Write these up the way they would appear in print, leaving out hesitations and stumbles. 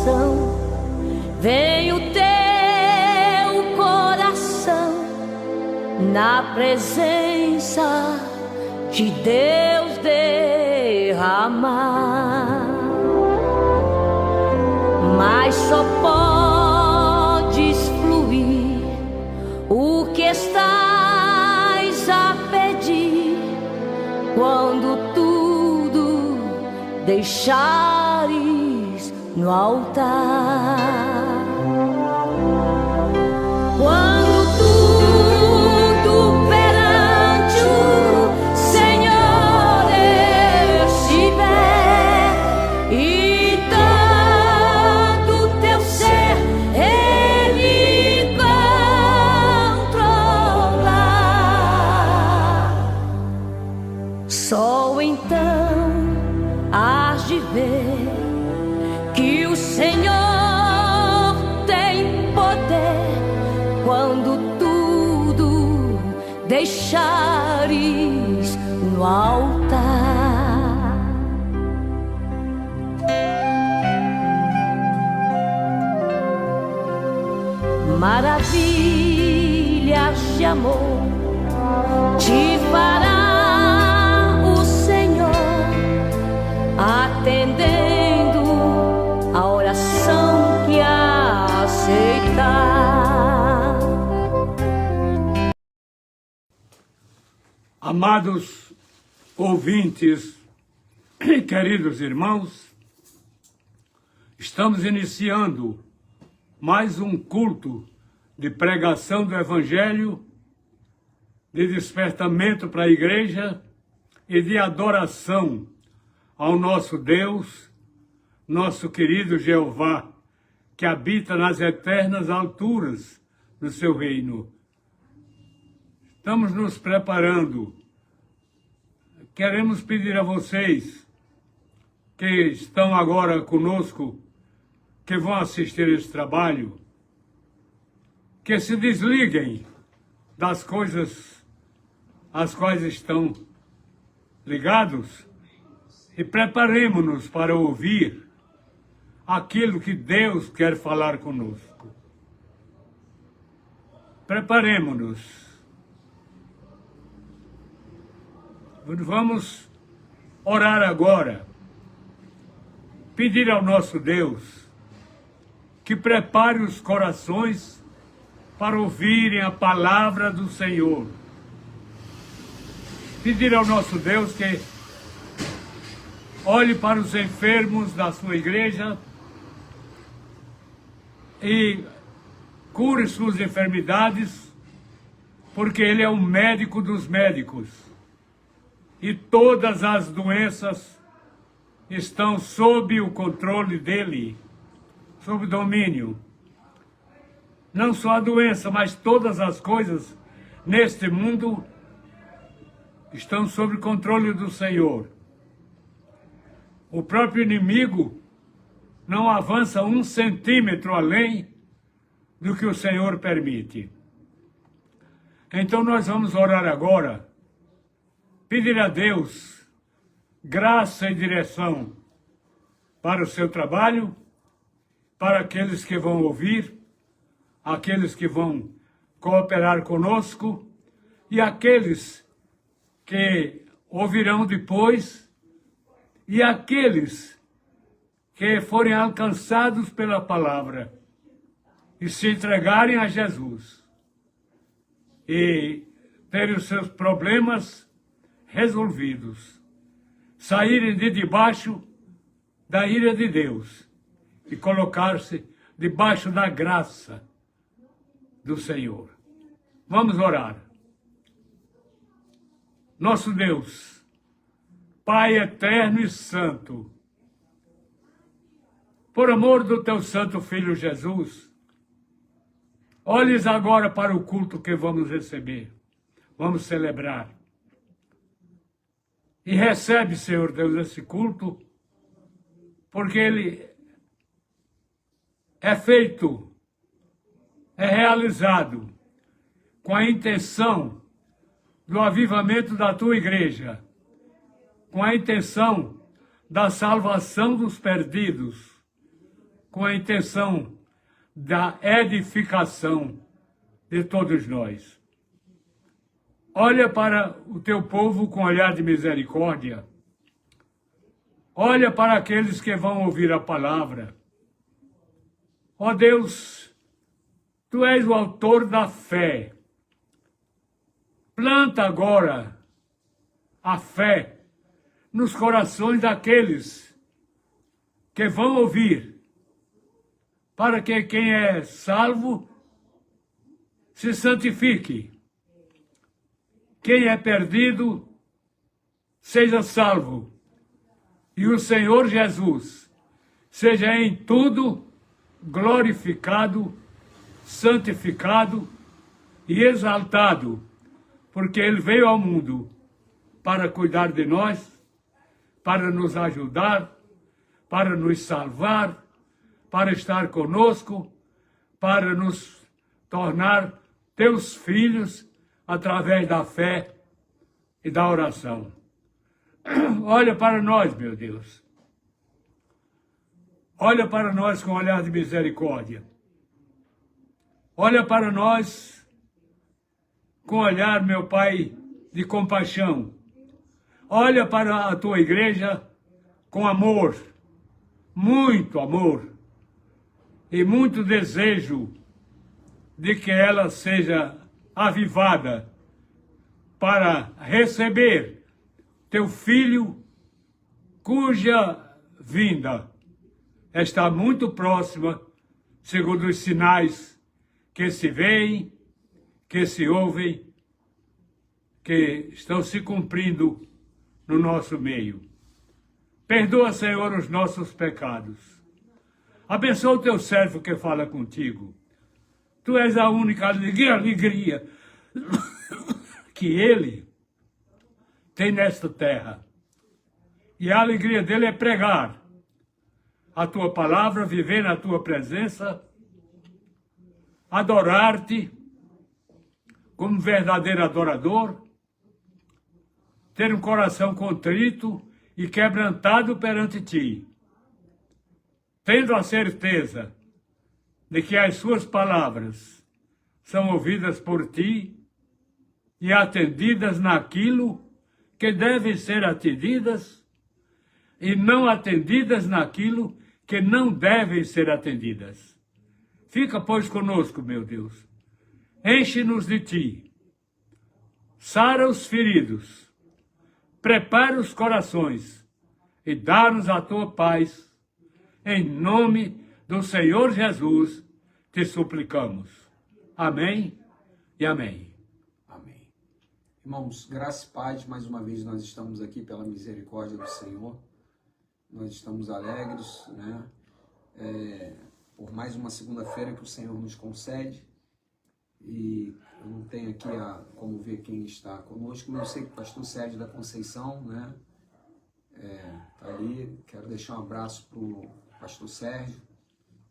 oração. Vem o teu coração na presença de Deus derramar, mas só podes fluir o que estás a pedir quando tudo deixares no altar. Quando tudo perante o Senhor estiver e todo teu ser Ele controlar, só então hás de ver que o Senhor tem poder quando tudo deixares no altar. Maravilhas de amor te fará o Senhor, atendendo a oração que aceitar. Amados ouvintes e queridos irmãos, estamos iniciando mais um culto de pregação do Evangelho, de despertamento para a igreja e de adoração ao nosso Deus, nosso querido Jeová, que habita nas eternas alturas do seu reino. Estamos nos preparando. Queremos pedir a vocês que estão agora conosco, que vão assistir esse trabalho, que se desliguem das coisas às quais estão ligados e preparemos-nos para ouvir aquilo que Deus quer falar conosco. Preparemos-nos. Vamos orar agora, pedir ao nosso Deus que prepare os corações para ouvirem a palavra do Senhor. Pedir ao nosso Deus que olhe para os enfermos da sua igreja e cure suas enfermidades, porque Ele é o médico dos médicos. E todas as doenças estão sob o controle dEle, sob o domínio. Não só a doença, mas todas as coisas neste mundo estão sob o controle do Senhor. O próprio inimigo não avança 1 centímetro além do que o Senhor permite. Então nós vamos orar agora, pedir a Deus graça e direção para o seu trabalho, para aqueles que vão ouvir, aqueles que vão cooperar conosco e aqueles que ouvirão depois e aqueles que forem alcançados pela palavra e se entregarem a Jesus e terem os seus problemas resolvidos, saírem de debaixo da ira de Deus e colocar-se debaixo da graça do Senhor. Vamos orar. Nosso Deus, Pai eterno e santo, por amor do teu santo Filho Jesus, olhes agora para o culto que vamos receber, vamos celebrar. E recebe, Senhor Deus, esse culto, porque ele é feito, é realizado com a intenção do avivamento da tua igreja, com a intenção da salvação dos perdidos, com a intenção da edificação de todos nós. Olha para o teu povo com olhar de misericórdia. Olha para aqueles que vão ouvir a palavra. Ó Deus, Tu és o autor da fé. Planta agora a fé nos corações daqueles que vão ouvir, para que quem é salvo se santifique. Quem é perdido seja salvo. E o Senhor Jesus seja em tudo glorificado, santificado e exaltado, porque Ele veio ao mundo para cuidar de nós, para nos ajudar, para nos salvar, para estar conosco, para nos tornar teus filhos através da fé e da oração. Olha para nós, meu Deus. Olha para nós com olhar de misericórdia. Olha para nós com olhar, meu Pai, de compaixão. Olha para a tua igreja com amor, muito amor e muito desejo de que ela seja avivada para receber teu filho, cuja vinda está muito próxima, segundo os sinais que se veem, que se ouvem, que estão se cumprindo no nosso meio. Perdoa, Senhor, os nossos pecados. Abençoa o teu servo que fala contigo. Tu és a única alegria que ele tem nesta terra. E a alegria dele é pregar a tua palavra, viver na tua presença, adorar-te como verdadeiro adorador, ter um coração contrito e quebrantado perante ti, tendo a certeza de que as suas palavras são ouvidas por ti e atendidas naquilo que devem ser atendidas e não atendidas naquilo que não devem ser atendidas. Fica, pois, conosco, meu Deus. Enche-nos de ti. Sara os feridos. Prepara os corações e dá-nos a tua paz. Em nome do Senhor Jesus, te suplicamos. Amém e amém. Amém. Irmãos, graça e paz, mais uma vez nós estamos aqui pela misericórdia do Senhor. Nós estamos alegres, né? Por mais uma segunda-feira que o Senhor nos concede. E eu não tenho aqui como ver quem está conosco, mas eu sei que o pastor Sérgio da Conceição, né? Tá ali. Quero deixar um abraço para o pastor Sérgio,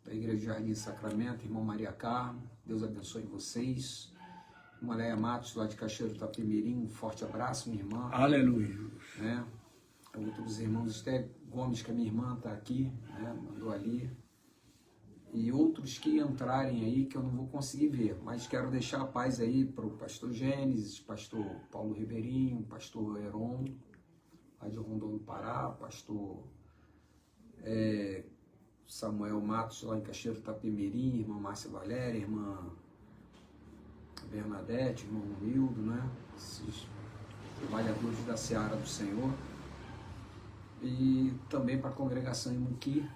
da Igreja de Jardim Sacramento, irmão Maria Carmo. Deus abençoe vocês. Irmã Leia Matos, lá de Cachoeiro Itapemirim, um forte abraço, minha irmã. Aleluia. Né? Outros irmãos, Esté Gomes, que a minha irmã está aqui, né? Mandou ali. E outros que entrarem aí que eu não vou conseguir ver, mas quero deixar a paz aí para o pastor Gênesis, pastor Paulo Ribeirinho, pastor Heron, lá de Rondon do Pará, pastor Samuel Matos, lá em Cachoeiro Itapemirim, irmã Márcia Valéria, irmã Bernadette, irmão Wildo, né? Esses trabalhadores da Seara do Senhor. E também para a congregação em Muqui.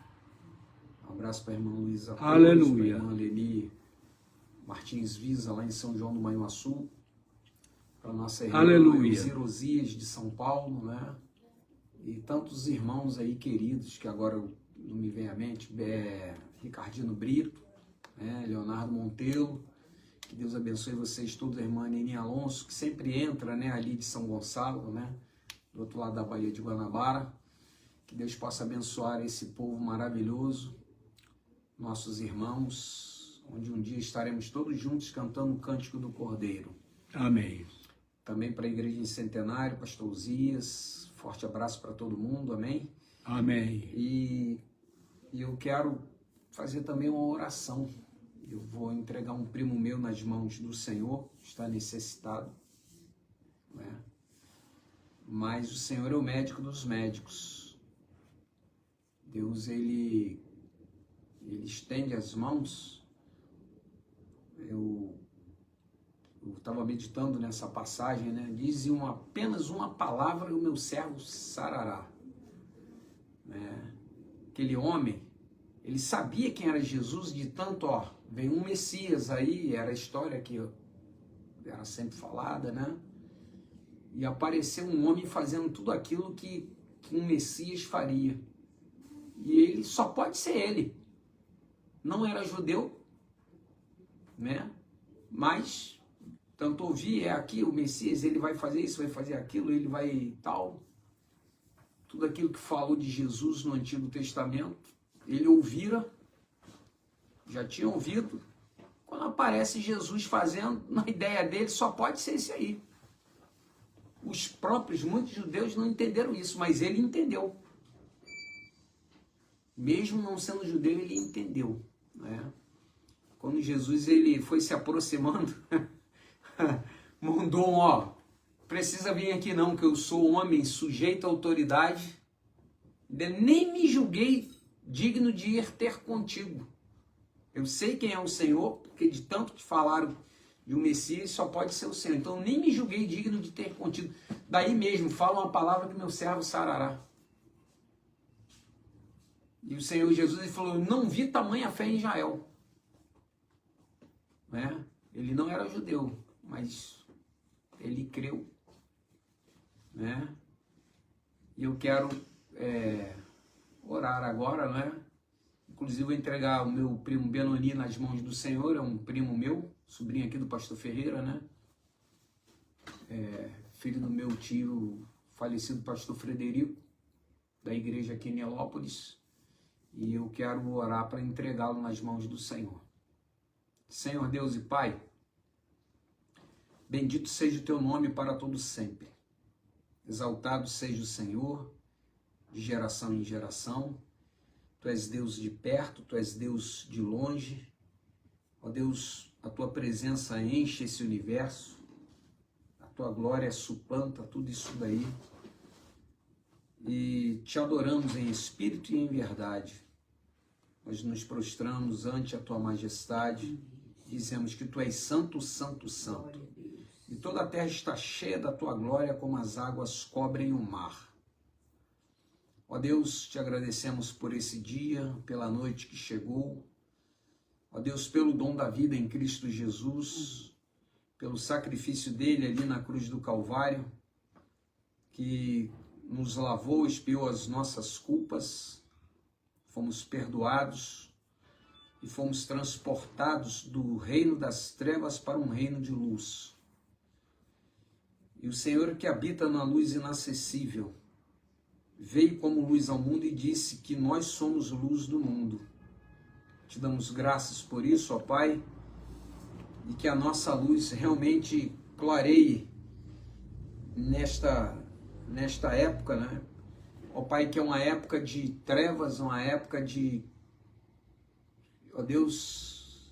Um abraço para a irmã Luísa Pires, para a irmã Leni Martins Visa, lá em São João do Manhuaçu, para a nossa irmã Zirosias de São Paulo, né? E tantos irmãos aí queridos, que agora não me vem à mente, Ricardino Brito, né? Leonardo Montelo, que Deus abençoe vocês todos, a irmã Nini Alonso, que sempre entra, né, ali de São Gonçalo, né? Do outro lado da Baía de Guanabara. Que Deus possa abençoar esse povo maravilhoso, nossos irmãos, onde um dia estaremos todos juntos cantando o Cântico do Cordeiro. Amém. Também para a Igreja em Centenário, pastor Uzias, forte abraço para todo mundo, amém? Amém. E eu quero fazer também uma oração. Eu vou entregar um primo meu nas mãos do Senhor, está necessitado, né? Mas o Senhor é o médico dos médicos. Deus, ele estende as mãos. Eu estava meditando nessa passagem, né? Diz apenas uma palavra e o meu servo sarará. Né? Aquele homem, ele sabia quem era Jesus, de tanto, vem um Messias aí, era a história que era sempre falada, né? E apareceu um homem fazendo tudo aquilo que um Messias faria. E ele só pode ser ele. Não era judeu, né? Mas, tanto ouvi, aqui o Messias, ele vai fazer isso, vai fazer aquilo, ele vai tal. Tudo aquilo que falou de Jesus no Antigo Testamento, ele ouvira, já tinha ouvido. Quando aparece Jesus fazendo, na ideia dele, só pode ser esse aí. Os próprios, muitos judeus não entenderam isso, mas ele entendeu. Mesmo não sendo judeu, ele entendeu, né? Quando Jesus ele foi se aproximando, mandou precisa vir aqui não, que eu sou homem sujeito à autoridade, nem me julguei digno de ir ter contigo. Eu sei quem é o Senhor, porque de tanto que falaram de um Messias, só pode ser o Senhor. Então nem me julguei digno de ter contigo. Daí mesmo, fala uma palavra que meu servo sarará. E o Senhor Jesus ele falou, não vi tamanha fé em Israel. Né? Ele não era judeu, mas ele creu. Né? E eu quero orar agora, né? Inclusive vou entregar o meu primo Benoni nas mãos do Senhor, é um primo meu, sobrinho aqui do pastor Ferreira, né? Filho do meu tio falecido pastor Frederico, da igreja aqui em Nielópolis, e eu quero orar para entregá-lo nas mãos do Senhor. Senhor Deus e Pai, bendito seja o teu nome para todo sempre. Exaltado seja o Senhor, de geração em geração. Tu és Deus de perto, Tu és Deus de longe. Ó Deus, a Tua presença enche esse universo, a Tua glória suplanta tudo isso daí. E Te adoramos em espírito e em verdade. Nós nos prostramos ante a Tua majestade, dizemos que Tu és santo, santo, santo. E toda a terra está cheia da Tua glória, como as águas cobrem o mar. Ó Deus, Te agradecemos por esse dia, pela noite que chegou. Ó Deus, pelo dom da vida em Cristo Jesus, pelo sacrifício dele ali na cruz do Calvário, que nos lavou, expiou as nossas culpas, fomos perdoados e fomos transportados do reino das trevas para um reino de luz. E o Senhor que habita na luz inacessível, veio como luz ao mundo e disse que nós somos luz do mundo. Te damos graças por isso, ó Pai, e que a nossa luz realmente clareie nesta época, né? Ó Pai, que é uma época de trevas, uma época de, ó Deus,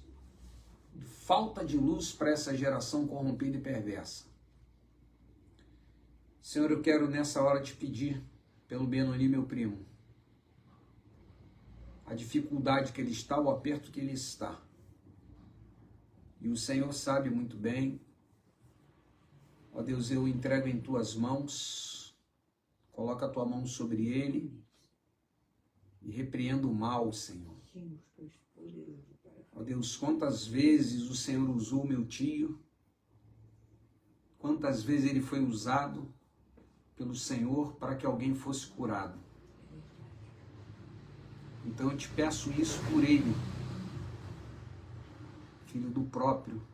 de falta de luz para essa geração corrompida e perversa. Senhor, eu quero nessa hora te pedir, pelo Benoni, meu primo, a dificuldade que ele está, o aperto que ele está. E o Senhor sabe muito bem. Ó Deus, eu entrego em Tuas mãos, coloca a Tua mão sobre ele e repreendo o mal, Senhor. Ó Deus, quantas vezes o Senhor usou meu tio, quantas vezes ele foi usado pelo Senhor para que alguém fosse curado. Então eu te peço isso por ele, filho do próprio.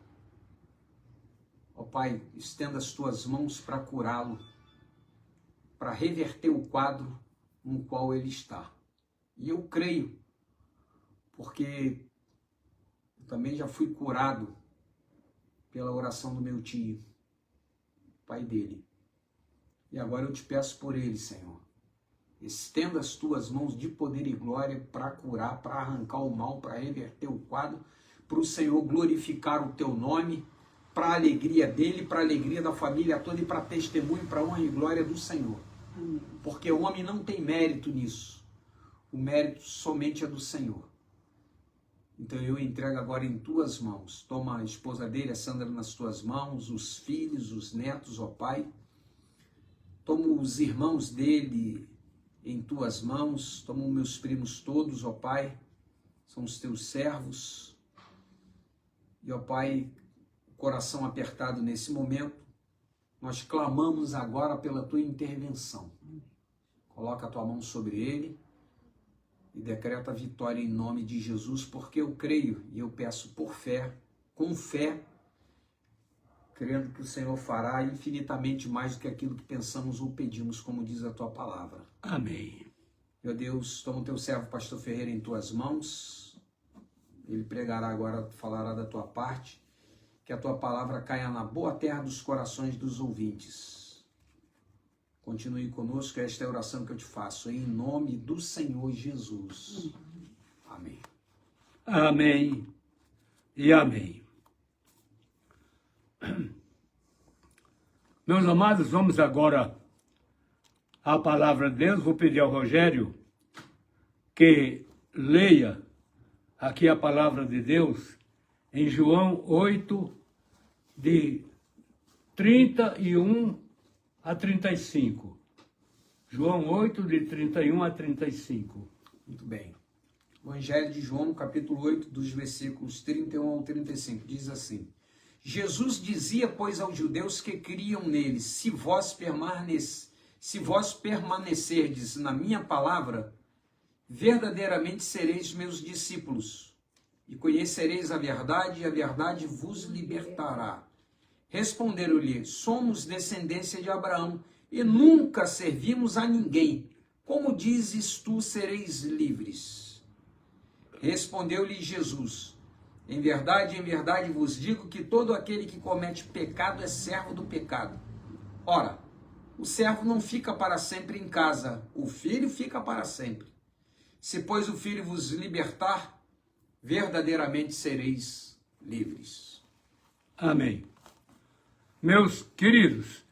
Ó Pai, estenda as Tuas mãos para curá-lo, para reverter o quadro no qual ele está. E eu creio, porque eu também já fui curado pela oração do meu tio, pai dele. E agora eu te peço por ele, Senhor. Estenda as tuas mãos de poder e glória para curar, para arrancar o mal, para reverter o quadro, para o Senhor glorificar o teu nome, para a alegria dele, para a alegria da família toda e para testemunho, para a honra e glória do Senhor. Porque o homem não tem mérito nisso. O mérito somente é do Senhor. Então eu entrego agora em tuas mãos. Toma a esposa dele, a Sandra, nas tuas mãos, os filhos, os netos, ó Pai. Toma os irmãos dele em tuas mãos. Toma os meus primos todos, ó Pai. São os teus servos. E, ó Pai, coração apertado nesse momento, nós clamamos agora pela tua intervenção. Coloca a tua mão sobre ele e decreta a vitória em nome de Jesus, porque eu creio e eu peço por fé, com fé, crendo que o Senhor fará infinitamente mais do que aquilo que pensamos ou pedimos, como diz a tua palavra. Amém. Meu Deus, toma o teu servo, pastor Ferreira, em tuas mãos. Ele pregará agora, falará da tua parte. Que a tua palavra caia na boa terra dos corações dos ouvintes. Continue conosco, esta é a oração que eu te faço, em nome do Senhor Jesus. Amém. Amém e amém. Meus amados, vamos agora à palavra de Deus. Vou pedir ao Rogério que leia aqui a palavra de Deus em João 8, de 31 a 35. João 8, de 31 a 35. Muito bem. O Evangelho de João, no capítulo 8, dos versículos 31 ao 35, diz assim: Jesus dizia, pois, aos judeus que criam nele, se vós permanecerdes na minha palavra, verdadeiramente sereis meus discípulos, e conhecereis a verdade, e a verdade vos libertará. Responderam-lhe, somos descendência de Abraão, e nunca servimos a ninguém. Como dizes tu, sereis livres? Respondeu-lhe Jesus, em verdade vos digo que todo aquele que comete pecado é servo do pecado. Ora, o servo não fica para sempre em casa, o filho fica para sempre. Se, pois, o filho vos libertar, verdadeiramente sereis livres. Amém. Meus queridos,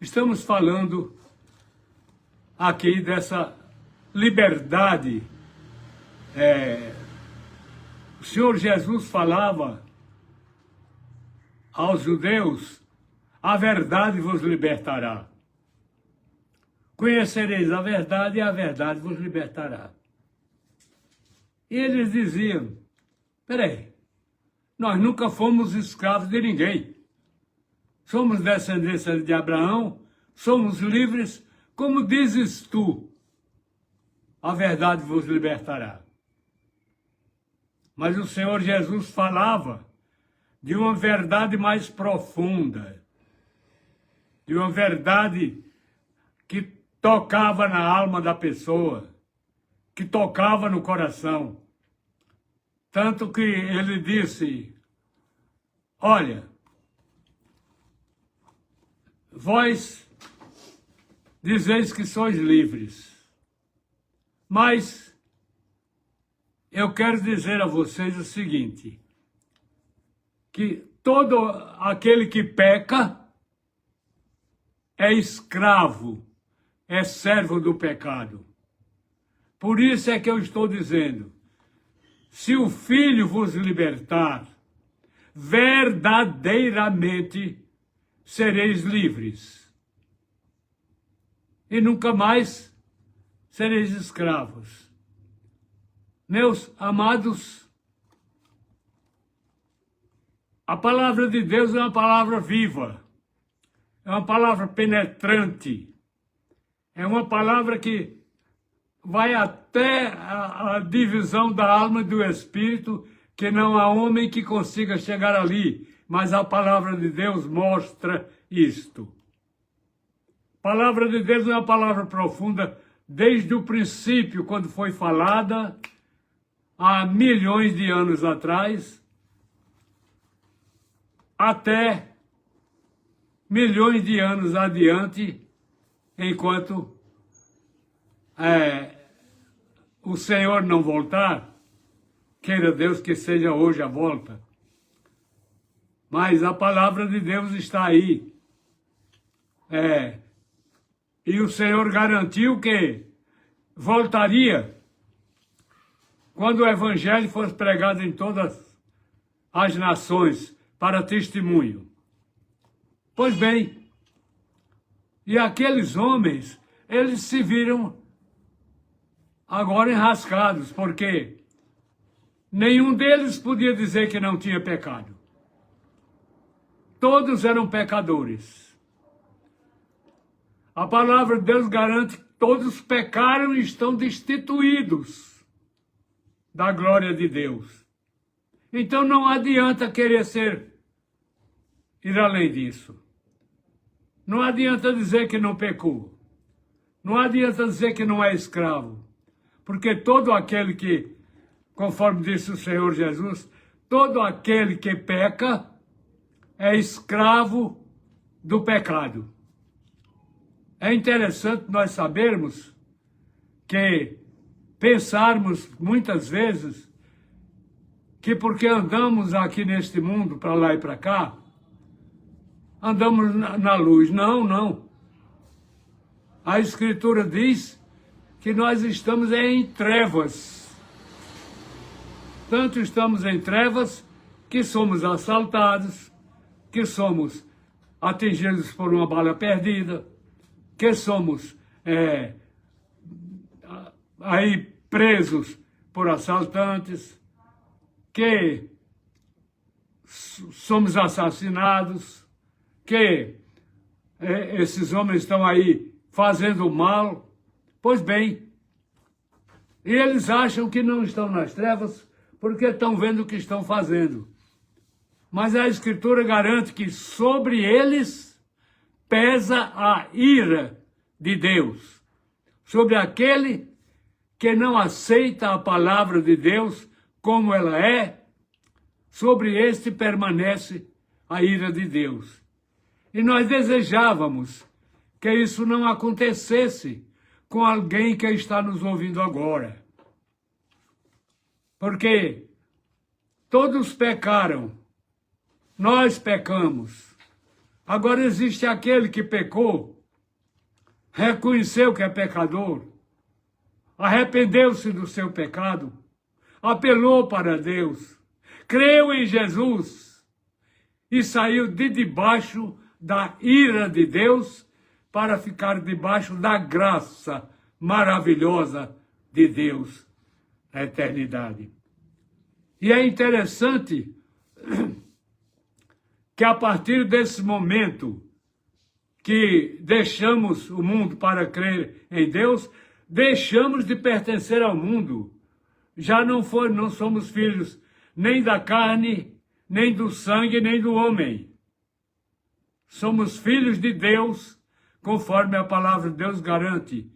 estamos falando aqui dessa liberdade. O Senhor Jesus falava aos judeus, a verdade vos libertará. Conhecereis a verdade e a verdade vos libertará. E eles diziam, peraí, nós nunca fomos escravos de ninguém. Somos descendência de Abraão, somos livres, como dizes tu, a verdade vos libertará. Mas o Senhor Jesus falava de uma verdade mais profunda, de uma verdade que tocava na alma da pessoa, que tocava no coração. Tanto que ele disse, olha, vós dizeis que sois livres, mas eu quero dizer a vocês o seguinte, que todo aquele que peca é escravo, é servo do pecado. Por isso é que eu estou dizendo, se o Filho vos libertar, verdadeiramente sereis livres. E nunca mais sereis escravos. Meus amados, a palavra de Deus é uma palavra viva, é uma palavra penetrante, é uma palavra que vai até a divisão da alma e do espírito, que não há homem que consiga chegar ali, mas a palavra de Deus mostra isto. A palavra de Deus é uma palavra profunda desde o princípio, quando foi falada, há milhões de anos atrás, até milhões de anos adiante, enquanto o Senhor não voltar, queira Deus que seja hoje a volta, mas a palavra de Deus está aí. E o Senhor garantiu que voltaria quando o Evangelho fosse pregado em todas as nações para testemunho. Pois bem, e aqueles homens, eles se viram agora enrascados, porque nenhum deles podia dizer que não tinha pecado. Todos eram pecadores. A palavra de Deus garante que todos pecaram e estão destituídos da glória de Deus. Então não adianta querer ir além disso. Não adianta dizer que não pecou. Não adianta dizer que não é escravo. Porque todo aquele que, conforme disse o Senhor Jesus, todo aquele que peca é escravo do pecado. É interessante nós sabermos pensarmos muitas vezes que porque andamos aqui neste mundo, para lá e para cá, andamos na luz. Não. A Escritura diz que nós estamos em trevas. Tanto estamos em trevas que somos assaltados, que somos atingidos por uma bala perdida, que somos aí presos por assaltantes, que somos assassinados, que esses homens estão aí fazendo mal. Pois bem, eles acham que não estão nas trevas porque estão vendo o que estão fazendo. Mas a Escritura garante que sobre eles pesa a ira de Deus, sobre aquele que não aceita a palavra de Deus como ela é, sobre este permanece a ira de Deus. E nós desejávamos que isso não acontecesse com alguém que está nos ouvindo agora. Porque todos pecaram, nós pecamos. Agora existe aquele que pecou, reconheceu que é pecador, arrependeu-se do seu pecado, apelou para Deus, creu em Jesus e saiu de debaixo da ira de Deus para ficar debaixo da graça maravilhosa de Deus na eternidade. E é interessante que a partir desse momento que deixamos o mundo para crer em Deus, deixamos de pertencer ao mundo. Já não somos filhos nem da carne, nem do sangue, nem do homem. Somos filhos de Deus, conforme a palavra de Deus garante.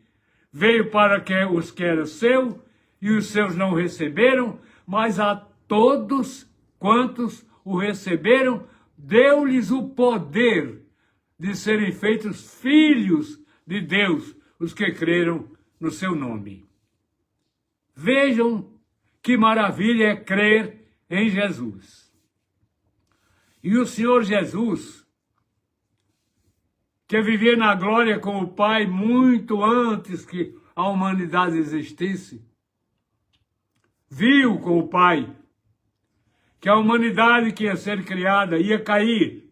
Veio para que os que era seu, e os seus não receberam, mas a todos quantos o receberam, deu-lhes o poder de serem feitos filhos de Deus, os que creram no seu nome. Vejam que maravilha é crer em Jesus. E o Senhor Jesus, que vivia na glória com o Pai muito antes que a humanidade existisse, viu com o Pai que a humanidade que ia ser criada ia cair,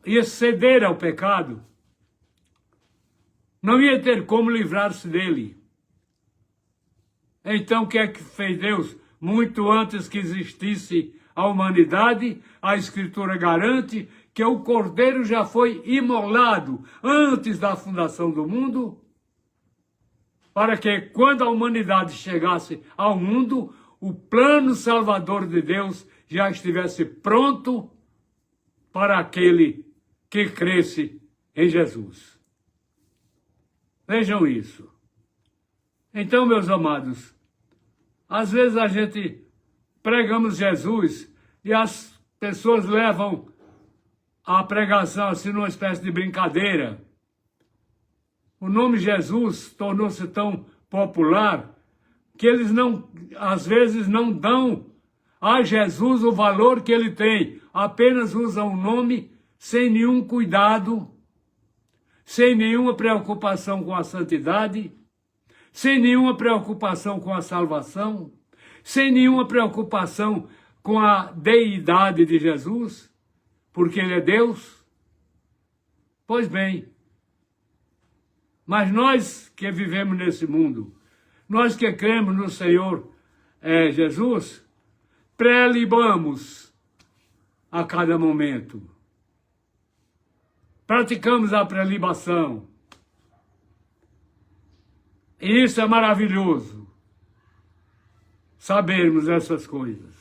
ia ceder ao pecado, não ia ter como livrar-se dele. Então o que é que fez Deus? Muito antes que existisse a humanidade, a Escritura garante que o Cordeiro já foi imolado antes da fundação do mundo, para que quando a humanidade chegasse ao mundo, o plano salvador de Deus já estivesse pronto para aquele que cresce em Jesus. Vejam isso. Então, meus amados, às vezes a gente pregamos Jesus e as pessoas levam a pregação assim numa espécie de brincadeira. o nome Jesus tornou-se tão popular que eles às vezes não dão a Jesus o valor que ele tem, apenas usam o nome sem nenhum cuidado, sem nenhuma preocupação com a santidade, sem nenhuma preocupação com a salvação, sem nenhuma preocupação com a deidade de Jesus, porque ele é Deus. Pois bem, mas nós que vivemos nesse mundo, nós que cremos no Senhor Jesus, prelibamos a cada momento. Praticamos a prelibação. E isso é maravilhoso, sabermos essas coisas.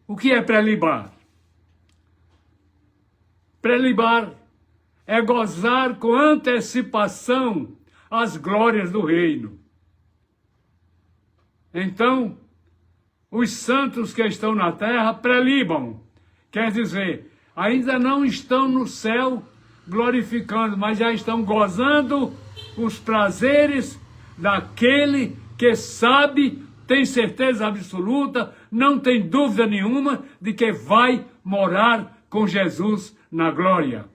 O que é prelibar? Prelibar é gozar com antecipação as glórias do reino. Então, os santos que estão na terra prelibam, quer dizer, ainda não estão no céu glorificando, mas já estão gozando os prazeres daquele que sabe, tem certeza absoluta, não tem dúvida nenhuma de que vai morar com Jesus na glória.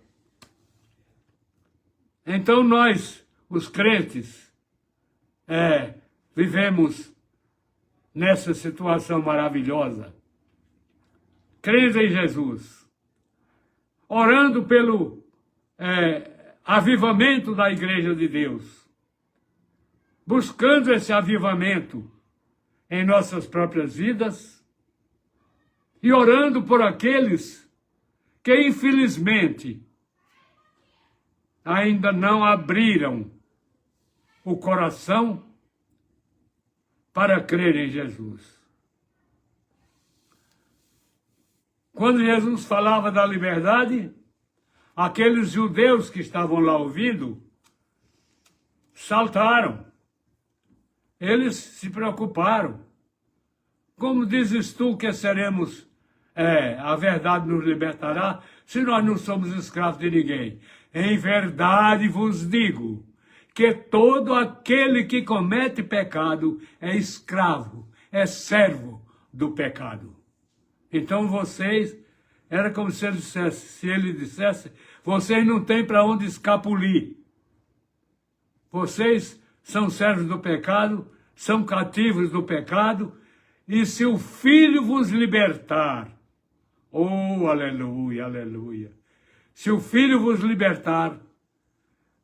Então nós, os crentes, vivemos nessa situação maravilhosa, crendo em Jesus, orando pelo avivamento da Igreja de Deus, buscando esse avivamento em nossas próprias vidas e orando por aqueles que, infelizmente, ainda não abriram o coração para crer em Jesus. Quando Jesus falava da liberdade, aqueles judeus que estavam lá ouvindo saltaram. Eles se preocuparam. Como dizes tu que seremos, a verdade nos libertará, se nós não somos escravos de ninguém? Em verdade vos digo que todo aquele que comete pecado é escravo, é servo do pecado. Então vocês, era como se ele dissesse, vocês não têm para onde escapulir. Vocês são servos do pecado, são cativos do pecado, e se o Filho vos libertar, oh, aleluia, aleluia, se o Filho vos libertar,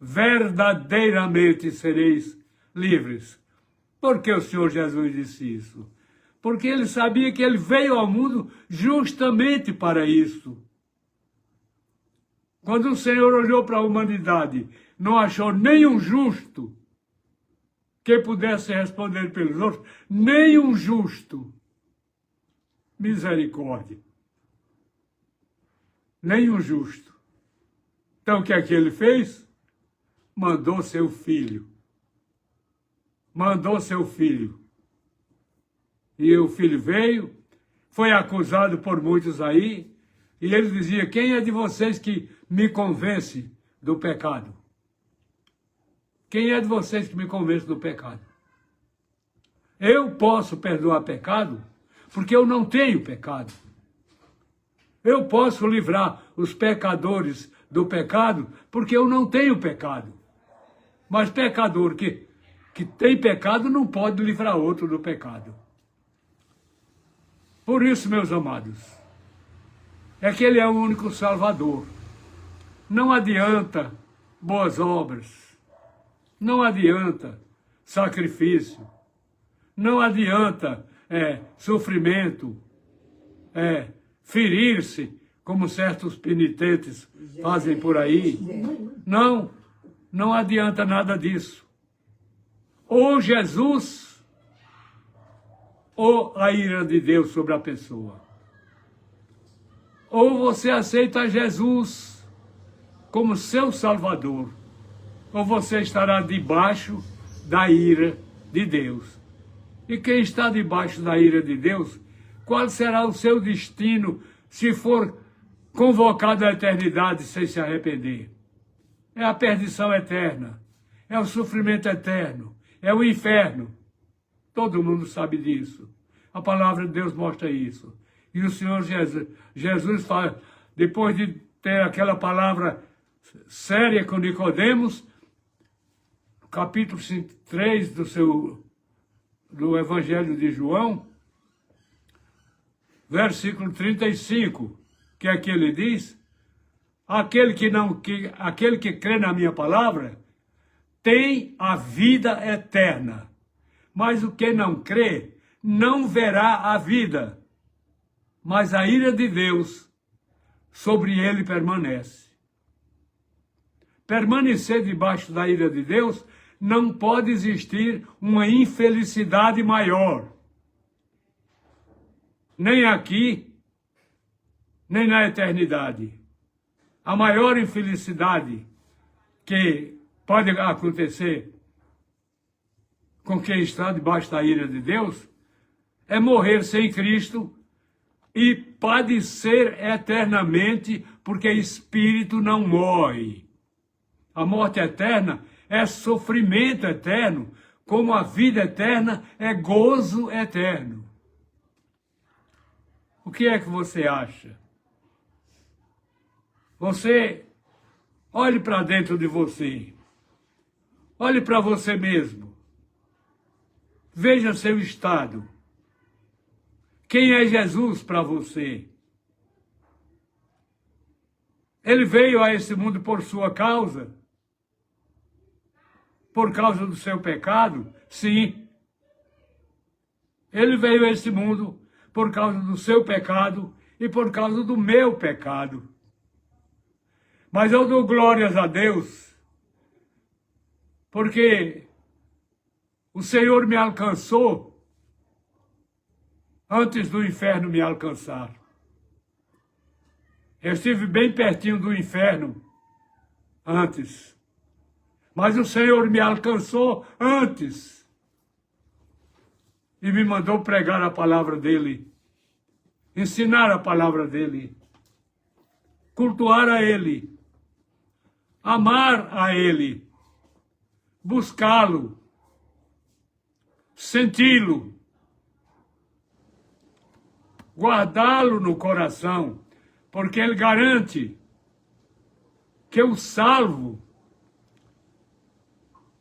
verdadeiramente sereis livres. Por que o Senhor Jesus disse isso? Porque ele sabia que ele veio ao mundo justamente para isso. Quando o Senhor olhou para a humanidade, não achou nenhum justo que pudesse responder pelos outros, nenhum justo. Misericórdia. Nenhum justo. Então o que é que ele fez? Mandou seu filho. Mandou seu filho. E o filho veio, foi acusado por muitos aí, e ele dizia, quem é de vocês que me convence do pecado? Quem é de vocês que me convence do pecado? Eu posso perdoar pecado, porque eu não tenho pecado. Eu posso livrar os pecadores do pecado, porque eu não tenho pecado. Mas pecador que tem pecado não pode livrar outro do pecado. Por isso, meus amados, é que ele é o único Salvador. Não adianta boas obras, não adianta sacrifício, não adianta sofrimento, ferir-se, como certos penitentes fazem por aí. Não adianta nada disso. Ou Jesus, ou a ira de Deus sobre a pessoa. Ou você aceita Jesus como seu Salvador, ou você estará debaixo da ira de Deus. E quem está debaixo da ira de Deus, qual será o seu destino se for convocado à eternidade sem se arrepender? é a perdição eterna, é o sofrimento eterno, é o inferno. Todo mundo sabe disso. A palavra de Deus mostra isso. E o Senhor Jesus fala, depois de ter aquela palavra séria com Nicodemos, capítulo 3 do Evangelho de João, versículo 35, que aqui ele diz, aquele que crê na minha palavra tem a vida eterna, mas o que não crê não verá a vida, mas a ira de Deus sobre ele permanece. Permanecer debaixo da ira de Deus não pode existir uma infelicidade maior. Nem aqui, nem na eternidade. A maior infelicidade que pode acontecer com quem está debaixo da ira de Deus é morrer sem Cristo e padecer eternamente, porque espírito não morre. A morte eterna é sofrimento eterno, como a vida eterna é gozo eterno. O que é que você acha? Você olhe para dentro de você. Olhe para você mesmo. Veja seu estado. Quem é Jesus para você? Ele veio a esse mundo por sua causa? Por causa do seu pecado? Sim. Ele veio a esse mundo por causa do seu pecado e por causa do meu pecado. Mas eu dou glórias a Deus, porque o Senhor me alcançou antes do inferno me alcançar. Eu estive bem pertinho do inferno antes, mas o Senhor me alcançou antes e me mandou pregar a palavra dEle, ensinar a palavra dEle, cultuar a Ele, amar a Ele, buscá-lo, senti-lo, guardá-lo no coração, porque Ele garante que o salvo,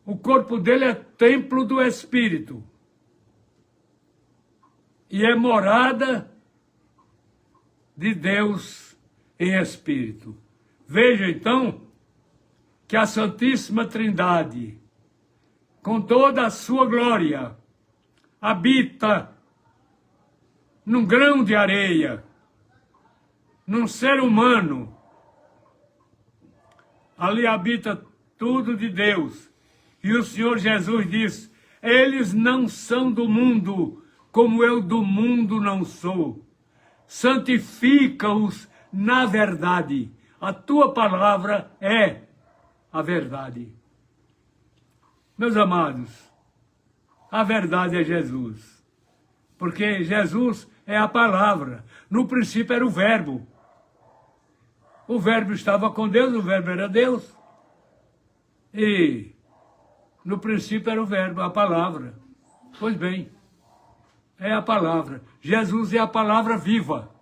o corpo dele é templo do Espírito e é morada de Deus em Espírito. Veja então que a Santíssima Trindade, com toda a sua glória, habita num grão de areia, num ser humano. Ali habita tudo de Deus. E o Senhor Jesus diz, eles não são do mundo, como eu do mundo não sou. Santifica-os na verdade. A tua palavra é a verdade. Meus amados, a verdade é Jesus. Porque Jesus é a palavra. No princípio era o verbo. O verbo estava com Deus, o verbo era Deus. E no princípio era o verbo, a palavra. Pois bem, é a palavra. Jesus é a palavra viva.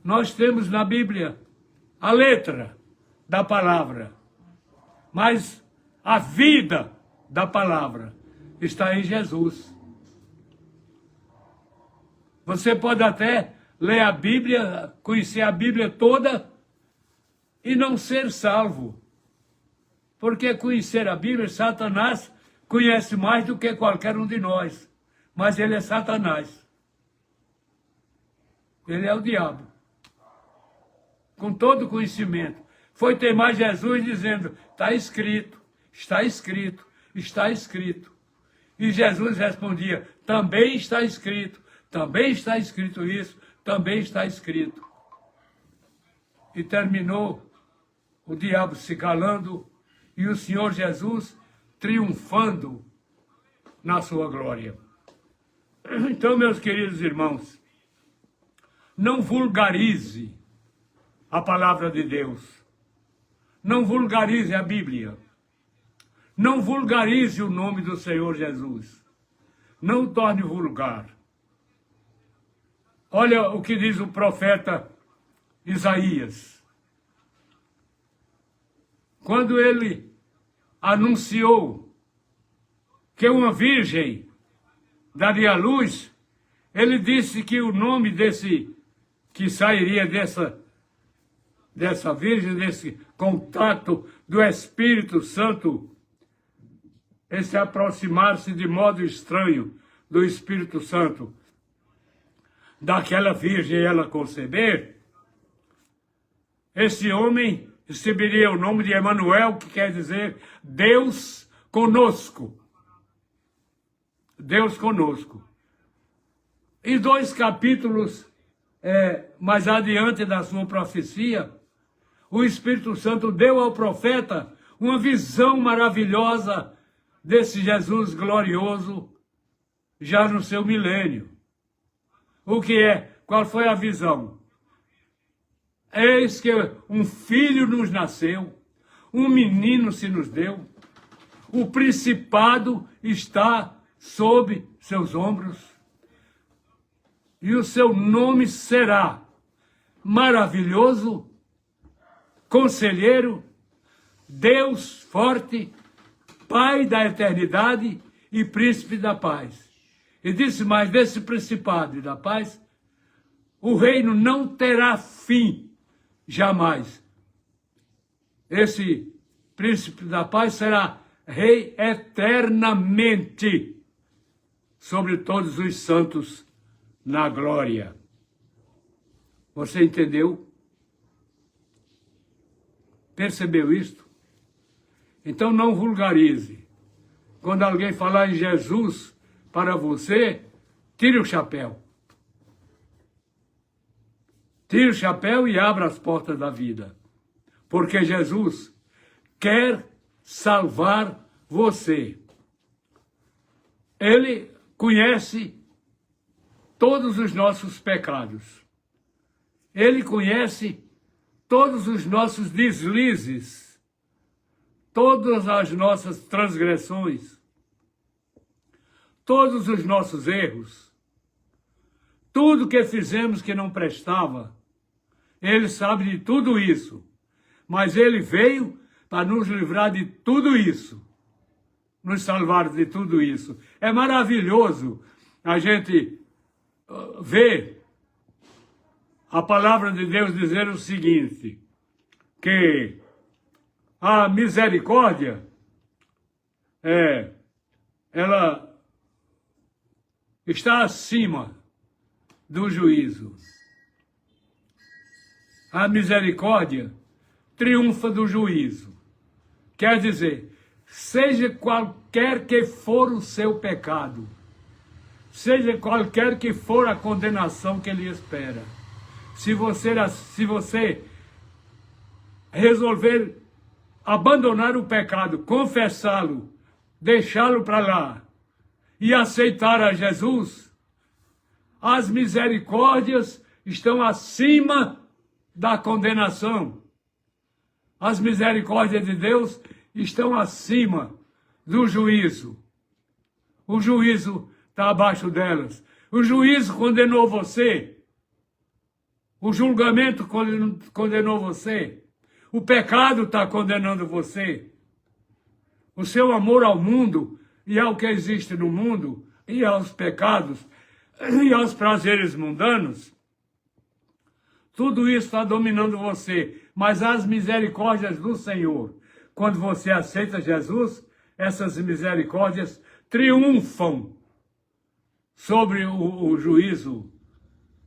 Nós temos na Bíblia a letra da palavra, mas a vida da palavra está em Jesus. Você pode até ler a Bíblia, conhecer a Bíblia toda e não ser salvo. Porque conhecer a Bíblia, Satanás conhece mais do que qualquer um de nós. Mas ele é Satanás. Ele é o diabo. Com todo conhecimento. Foi teimar Jesus dizendo, está escrito, está escrito, está escrito. E Jesus respondia, também está escrito isso, também está escrito. E terminou o diabo se calando e o Senhor Jesus triunfando na sua glória. Então, meus queridos irmãos, não vulgarize a palavra de Deus. não vulgarize a Bíblia. Não vulgarize o nome do Senhor Jesus. Não o torne vulgar. Olha o que diz o profeta Isaías. Quando ele anunciou que uma virgem daria à luz, ele disse que o nome que sairia dessa virgem, desse contato do Espírito Santo, esse aproximar-se de modo estranho do Espírito Santo, daquela virgem ela conceber, esse homem receberia o nome de Emanuel, que quer dizer Deus conosco. Deus conosco. Em 2 capítulos mais adiante da sua profecia, o Espírito Santo deu ao profeta uma visão maravilhosa desse Jesus glorioso já no seu milênio. O que é? Qual foi a visão? Eis que um filho nos nasceu, um menino se nos deu, o principado está sob seus ombros, e o seu nome será Maravilhoso, Conselheiro, Deus Forte, Pai da Eternidade e Príncipe da Paz. E disse mais, desse principado e da paz, o reino não terá fim, jamais. Esse príncipe da paz será rei eternamente sobre todos os santos na glória. Você entendeu? Percebeu isto? Então não vulgarize. Quando alguém falar em Jesus para você, tire o chapéu. Tire o chapéu e abra as portas da vida. Porque Jesus quer salvar você. Ele conhece todos os nossos pecados. Ele conhece todos os nossos deslizes, todas as nossas transgressões, todos os nossos erros, tudo que fizemos que não prestava. Ele sabe de tudo isso, mas ele veio para nos livrar de tudo isso, nos salvar de tudo isso. É maravilhoso a gente ver a palavra de Deus dizer o seguinte, que a misericórdia, ela está acima do juízo. A misericórdia triunfa do juízo. Quer dizer, seja qualquer que for o seu pecado, seja qualquer que for a condenação que ele espera, se você resolver abandonar o pecado, confessá-lo, deixá-lo para lá e aceitar a Jesus, as misericórdias estão acima da condenação. As misericórdias de Deus estão acima do juízo. O juízo está abaixo delas. O juízo condenou você. O julgamento condenou você. O pecado está condenando você. O seu amor ao mundo e ao que existe no mundo, e aos pecados, e aos prazeres mundanos, tudo isso está dominando você. Mas as misericórdias do Senhor, quando você aceita Jesus, essas misericórdias triunfam sobre o juízo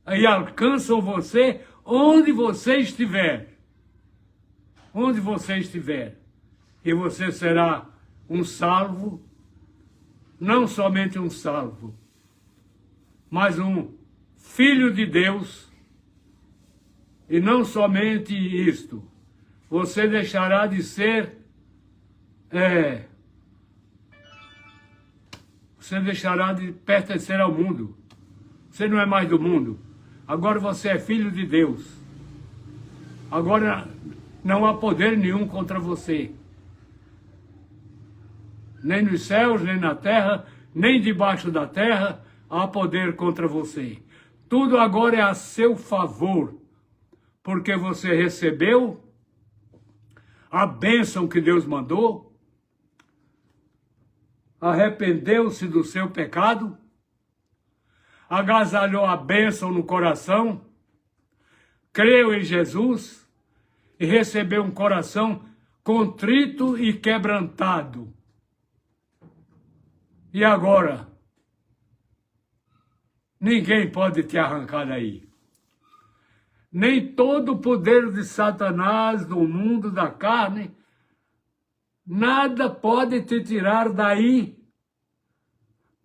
e alcançam você onde você estiver. Onde você estiver. E você será um salvo, não somente um salvo, mas um filho de Deus. E não somente isto, você deixará de ser, você deixará de pertencer ao mundo. Você não é mais do mundo. Agora você é filho de Deus. Agora não há poder nenhum contra você. Nem nos céus, nem na terra, nem debaixo da terra há poder contra você. Tudo agora é a seu favor, porque você recebeu a bênção que Deus mandou, arrependeu-se do seu pecado, agasalhou a bênção no coração, creu em Jesus e recebeu um coração contrito e quebrantado. E agora, ninguém pode te arrancar daí. Nem todo o poder de Satanás, do mundo, da carne, nada pode te tirar daí,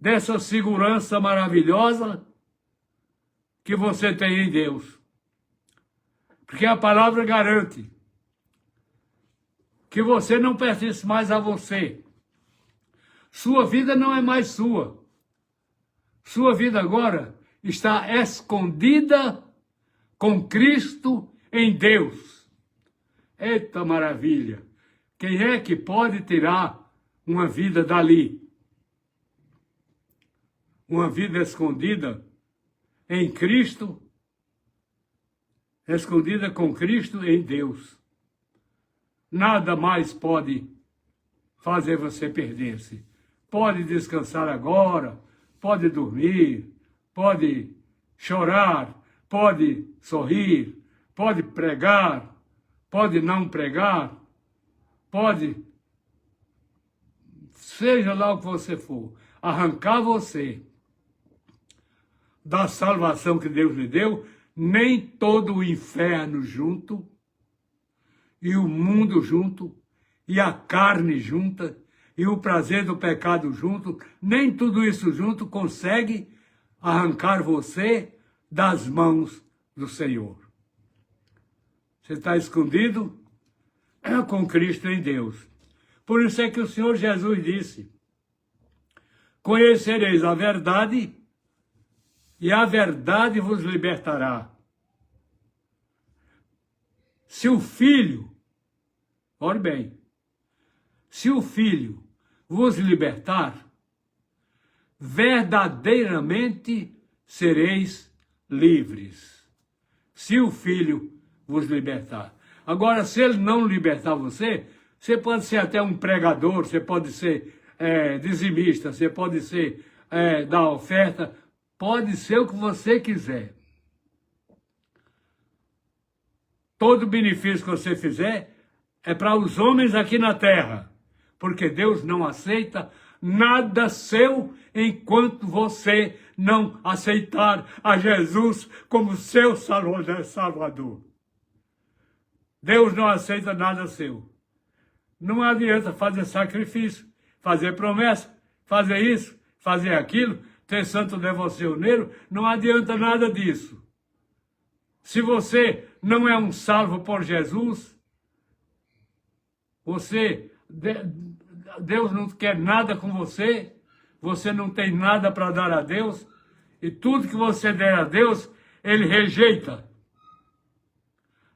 dessa segurança maravilhosa que você tem em Deus. Porque a palavra garante que você não pertence mais a você. Sua vida não é mais sua. Sua vida agora está escondida com Cristo em Deus. Eita maravilha! Quem é que pode tirar uma vida dali? Uma vida escondida em Cristo, escondida com Cristo em Deus. Nada mais pode fazer você perder-se. Pode descansar agora, pode dormir, pode chorar, pode sorrir, pode pregar, pode não pregar, pode, seja lá o que você for, arrancar você da salvação que Deus lhe deu, nem todo o inferno junto, e o mundo junto, e a carne junta, e o prazer do pecado junto, nem tudo isso junto consegue arrancar você das mãos do Senhor. Você está escondido com Cristo em Deus. Por isso é que o Senhor Jesus disse: conhecereis a verdade, e a verdade vos libertará. Se o Filho, olhe bem, se o Filho vos libertar, verdadeiramente sereis livres. Se o Filho vos libertar. Agora, se ele não libertar você, você pode ser até um pregador, você pode ser dizimista, você pode ser dar oferta, pode ser o que você quiser. Todo benefício que você fizer é para os homens aqui na terra, porque Deus não aceita nada seu enquanto você não aceitar a Jesus como seu Salvador. Deus não aceita nada seu. Não adianta fazer sacrifício, fazer promessa, fazer isso, fazer aquilo, ter santo devocioneiro, não adianta nada disso. Se você não é um salvo por Jesus, Deus não quer nada com você, você não tem nada para dar a Deus, e tudo que você der a Deus, Ele rejeita.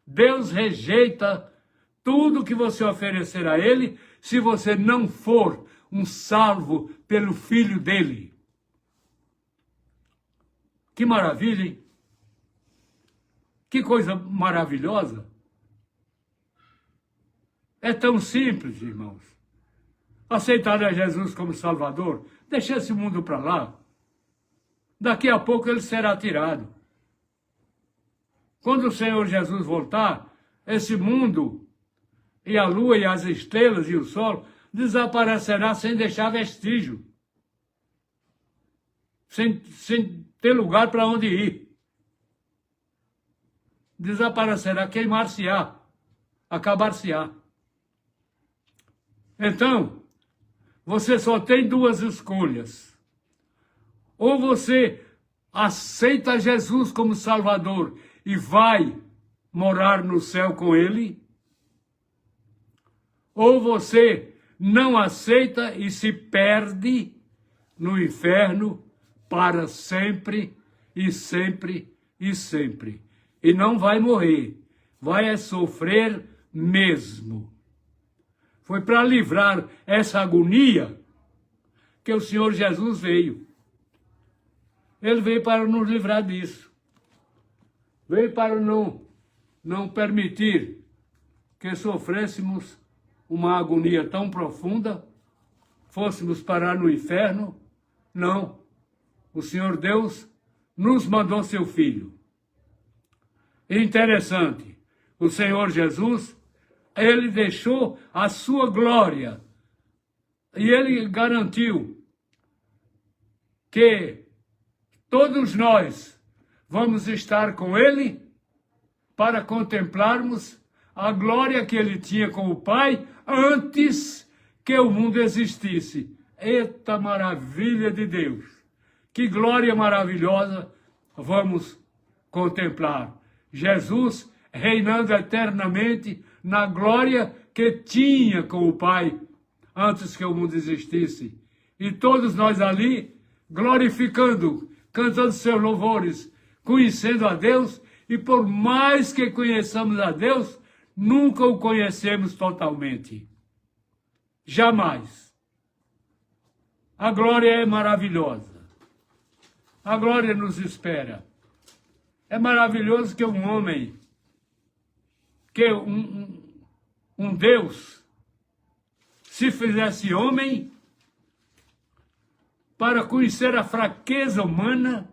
Deus rejeita tudo que você oferecer a Ele, se você não for um salvo pelo Filho dEle. Que maravilha, hein? Que coisa maravilhosa. É tão simples, irmãos. Aceitar a Jesus como Salvador, deixa esse mundo para lá. Daqui a pouco ele será tirado. Quando o Senhor Jesus voltar, esse mundo, e a lua, e as estrelas, e o sol, desaparecerá sem deixar vestígio. Sem ter lugar para onde ir. Desaparecerá, queimar-se-á, acabar-se-á. Então, você só tem duas escolhas. Ou você aceita Jesus como Salvador e vai morar no céu com Ele, ou você não aceita e se perde no inferno para sempre e sempre e sempre. E não vai morrer, vai sofrer mesmo. Foi para livrar essa agonia que o Senhor Jesus veio. Ele veio para nos livrar disso. Veio para não permitir que sofrêssemos uma agonia tão profunda, fôssemos parar no inferno. Não. O Senhor Deus nos mandou seu Filho. Interessante, o Senhor Jesus, ele deixou a sua glória e ele garantiu que todos nós vamos estar com ele para contemplarmos a glória que ele tinha com o Pai antes que o mundo existisse. Eita maravilha de Deus! Que glória maravilhosa vamos contemplar. Jesus reinando eternamente na glória que tinha com o Pai antes que o mundo existisse. E todos nós ali glorificando, cantando seus louvores, conhecendo a Deus, e por mais que conheçamos a Deus, nunca o conhecemos totalmente. Jamais. A glória é maravilhosa. A glória nos espera. É maravilhoso que um homem, que um Deus, se fizesse homem para conhecer a fraqueza humana,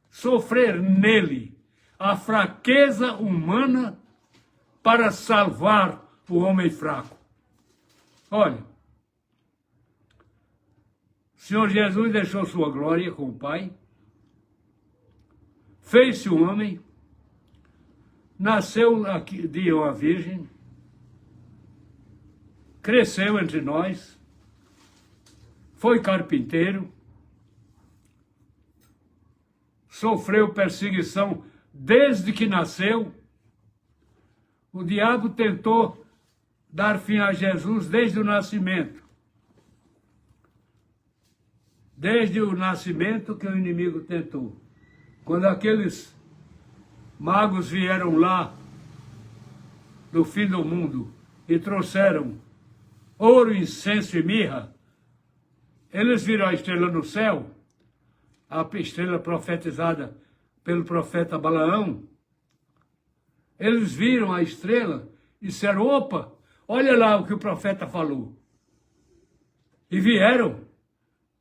sofrer nele a fraqueza humana para salvar o homem fraco. Olha, o Senhor Jesus deixou sua glória com o Pai, fez-se um homem, nasceu aqui de uma virgem, cresceu entre nós, foi carpinteiro, sofreu perseguição desde que nasceu. O diabo tentou dar fim a Jesus desde o nascimento. Desde o nascimento que o inimigo tentou. Quando aqueles magos vieram lá do fim do mundo e trouxeram ouro, incenso e mirra, eles viram a estrela no céu, a estrela profetizada pelo profeta Balaão. Eles viram a estrela e disseram, opa, olha lá o que o profeta falou. E vieram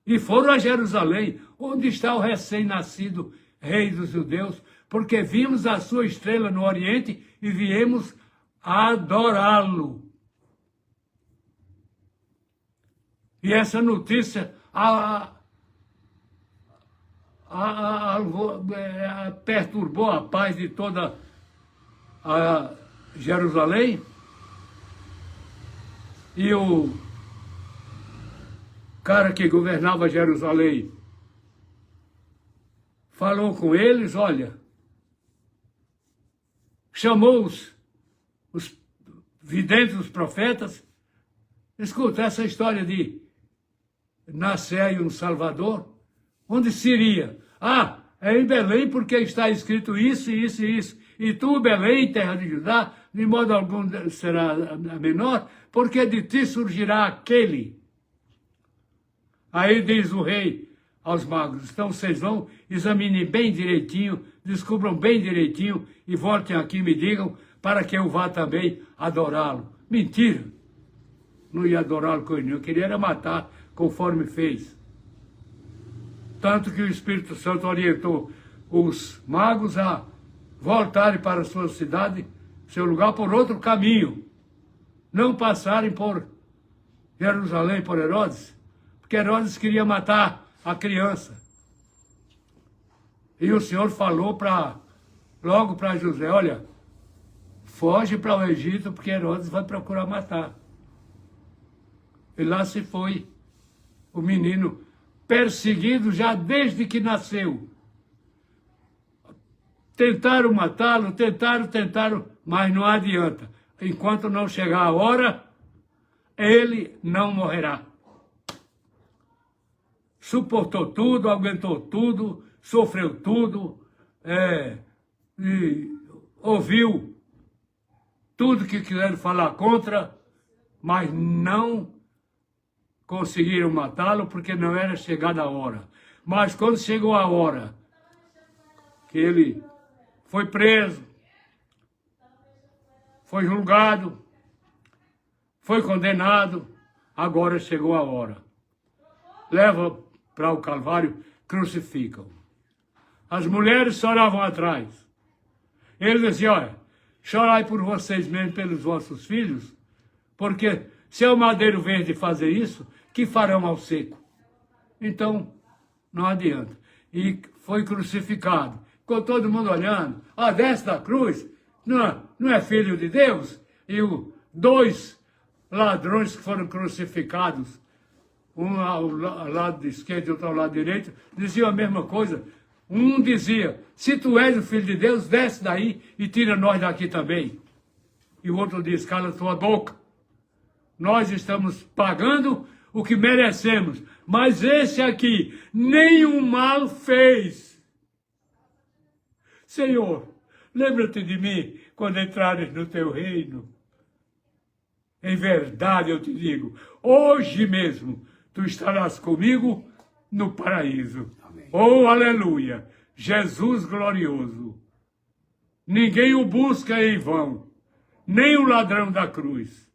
e foram a Jerusalém, onde está o recém-nascido rei dos judeus, porque vimos a sua estrela no Oriente e viemos adorá-lo. E essa notícia perturbou a paz de toda a Jerusalém. E o cara que governava Jerusalém falou com eles, olha, chamou os videntes, os profetas, escuta, essa história de nascer aí um Salvador, onde seria? Ah, é em Belém porque está escrito isso, isso e isso. E tu, Belém, terra de Judá, de modo algum será a menor, porque de ti surgirá aquele. Aí diz o rei aos magos, então vocês vão, examinem bem direitinho, descubram bem direitinho e voltem aqui e me digam para que eu vá também adorá-lo. Mentira! Não ia adorá-lo com ele, eu queria era matar conforme fez. Tanto que o Espírito Santo orientou os magos a voltarem para a sua cidade, seu lugar, por outro caminho. Não passarem por Jerusalém, por Herodes, porque Herodes queria matar a criança. E o Senhor falou logo para José, olha, foge para o Egito, porque Herodes vai procurar matar. E lá se foi o menino perseguido já desde que nasceu. Tentaram matá-lo, tentaram, mas não adianta. Enquanto não chegar a hora, ele não morrerá. Suportou tudo, aguentou tudo, sofreu tudo, e ouviu tudo que quiseram falar contra, mas não conseguiram matá-lo porque não era chegada a hora. Mas quando chegou a hora que ele foi preso, foi julgado, foi condenado, agora chegou a hora. Leva para o Calvário, crucificam. As mulheres choravam atrás. Ele dizia, olha, chorai por vocês mesmos, pelos vossos filhos, porque se é o madeiro verde fazer isso, que farão ao seco? Então, não adianta. E foi crucificado. Ficou todo mundo olhando. Ah, desce da cruz, não é filho de Deus? E dois ladrões que foram crucificados, um ao lado esquerdo e outro ao lado direito, diziam a mesma coisa. Um dizia, se tu és o filho de Deus, desce daí e tira nós daqui também. E o outro diz, cala tua boca. Nós estamos pagando o que merecemos, mas esse aqui nenhum mal fez. Senhor, lembra-te de mim quando entrares no teu reino. Em verdade eu te digo, hoje mesmo tu estarás comigo no paraíso. Amém. Oh, aleluia! Jesus glorioso. Ninguém o busca em vão, nem o ladrão da cruz.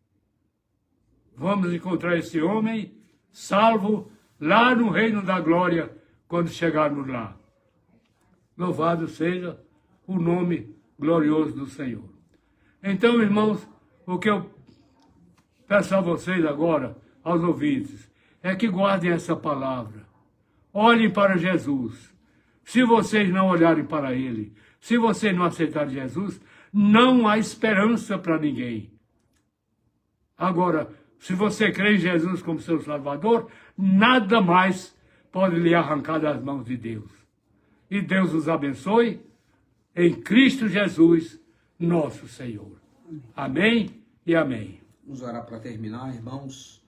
Vamos encontrar esse homem salvo lá no reino da glória, quando chegarmos lá. Louvado seja o nome glorioso do Senhor. Então, irmãos, o que eu peço a vocês agora, aos ouvintes, é que guardem essa palavra. Olhem para Jesus. Se vocês não olharem para Ele, se vocês não aceitarem Jesus, não há esperança para ninguém. Agora, se você crê em Jesus como seu Salvador, nada mais pode lhe arrancar das mãos de Deus. E Deus os abençoe em Cristo Jesus, nosso Senhor. Amém e amém. Vamos orar para terminar, irmãos.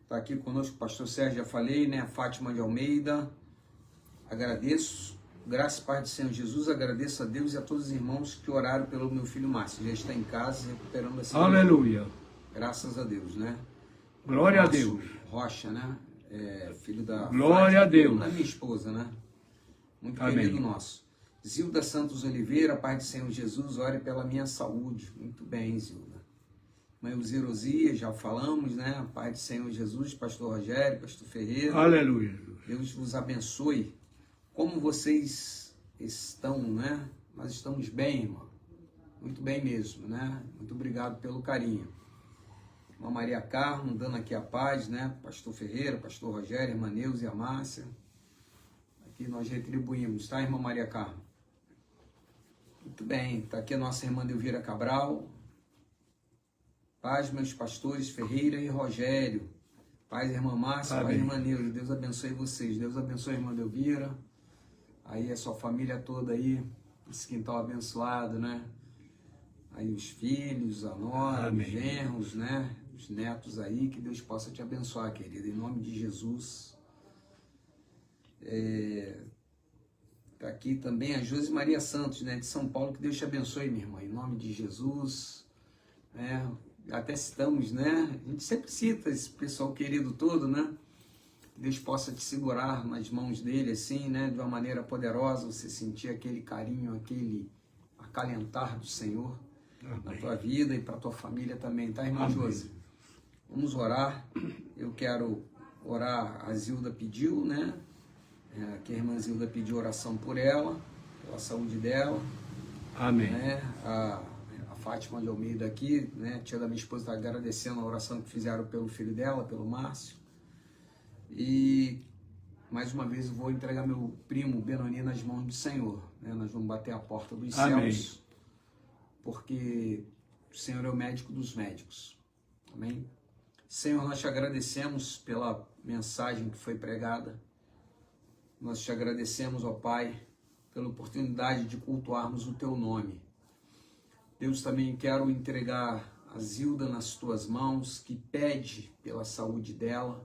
Está aqui conosco o pastor Sérgio, já falei, né? Fátima de Almeida. Agradeço. Graças e paz do Senhor Jesus. Agradeço a Deus e a todos os irmãos que oraram pelo meu filho Márcio. Já está em casa, recuperando a saúde. Aleluia. Graças a Deus, né? Glória a Deus. Rocha, né? Filho da Glória a Deus. Da minha esposa, né? Muito Amém. querido nosso. Zilda Santos Oliveira, Pai do Senhor Jesus, ore pela minha saúde. Muito bem, Zilda. Mãe Uzerozia, já falamos, né? Pai do Senhor Jesus, Pastor Rogério, Pastor Ferreira. Aleluia. Deus vos abençoe. Como vocês estão, né? Nós estamos bem, irmão. Muito bem mesmo, né? Muito obrigado pelo carinho. Irmã Maria Carmo, dando aqui a paz, né? Pastor Ferreira, Pastor Rogério, Irmã Neuza e a Márcia. Aqui nós retribuímos, tá, Irmã Maria Carmo? Muito bem, tá aqui a nossa irmã Delvira Cabral. Paz, meus pastores Ferreira e Rogério. Paz, Irmã Márcia, Paz, Irmã Neuza. Deus abençoe vocês. Deus abençoe a Irmã Delvira. Aí a sua família toda aí, esse quintal abençoado, né? Aí os filhos, a nora, os genros, né? Os netos aí, que Deus possa te abençoar, querida, em nome de Jesus. Tá aqui também a Josi Maria Santos, né? De São Paulo, que Deus te abençoe, minha irmã, em nome de Jesus. Até citamos, né? A gente sempre cita esse pessoal querido todo, né? Deus possa te segurar nas mãos dele, assim, né? De uma maneira poderosa, você sentir aquele carinho, aquele acalentar do Senhor. Amém. Na tua vida e para tua família também, tá, irmã Josi? Vamos orar. Eu quero orar, a Zilda pediu, né? Que a irmã Zilda pediu oração por ela, pela saúde dela. Amém. Né? A Fátima de Almeida aqui, né? Tia da minha esposa, está agradecendo a oração que fizeram pelo filho dela, pelo Márcio. E mais uma vez eu vou entregar meu primo Benoni nas mãos do Senhor, né? Nós vamos bater a porta dos céus, porque o Senhor é o médico dos médicos. Amém? Senhor, nós te agradecemos pela mensagem que foi pregada. Nós te agradecemos, ó Pai, pela oportunidade de cultuarmos o teu nome. Deus, também quero entregar a Zilda nas tuas mãos, que pede pela saúde dela.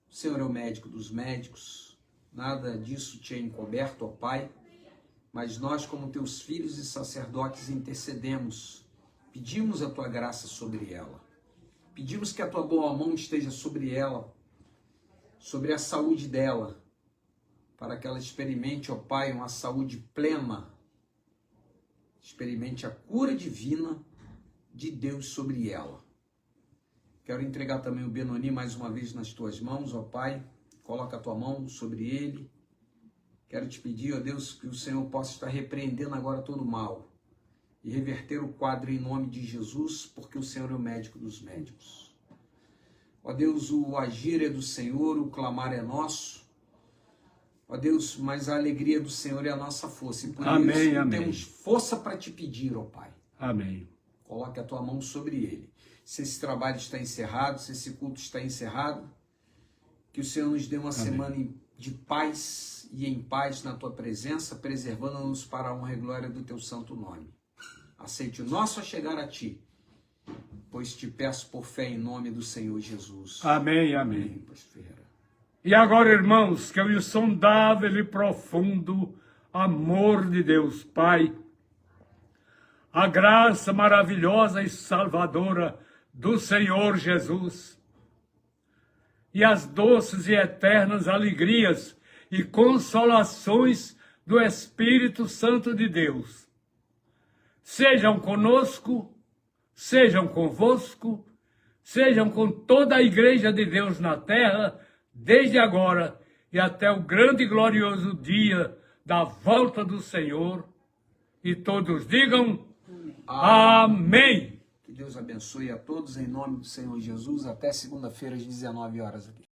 O Senhor é o médico dos médicos, nada disso te é encoberto, ó Pai, mas nós, como teus filhos e sacerdotes, intercedemos Pedimos a tua graça sobre ela. Pedimos que a tua boa mão esteja sobre ela, sobre a saúde dela, para que ela experimente, ó Pai, uma saúde plena, experimente a cura divina de Deus sobre ela. Quero entregar também o Benoni mais uma vez nas tuas mãos, ó Pai, coloca a tua mão sobre ele. Quero te pedir, ó Deus, que o Senhor possa estar repreendendo agora todo o mal e reverter o quadro em nome de Jesus, porque o Senhor é o médico dos médicos. Ó Deus, o agir é do Senhor, o clamar é nosso. Ó Deus, mas a alegria do Senhor é a nossa força. E por isso temos força para te pedir, ó Pai. Amém. Coloque a tua mão sobre ele. Se esse trabalho está encerrado, se esse culto está encerrado, que o Senhor nos dê uma semana de paz e em paz na tua presença, preservando-nos para a honra e glória do teu santo nome. Aceite o nosso a chegar a ti, pois te peço por fé em nome do Senhor Jesus. Amém, amém. E agora, irmãos, que o insondável e profundo amor de Deus Pai, a graça maravilhosa e salvadora do Senhor Jesus e as doces e eternas alegrias e consolações do Espírito Santo de Deus sejam conosco, sejam convosco, sejam com toda a Igreja de Deus na terra, desde agora e até o grande e glorioso dia da volta do Senhor. E todos digam amém. Que Deus abençoe a todos em nome do Senhor Jesus. Até segunda-feira às 19 horas aqui.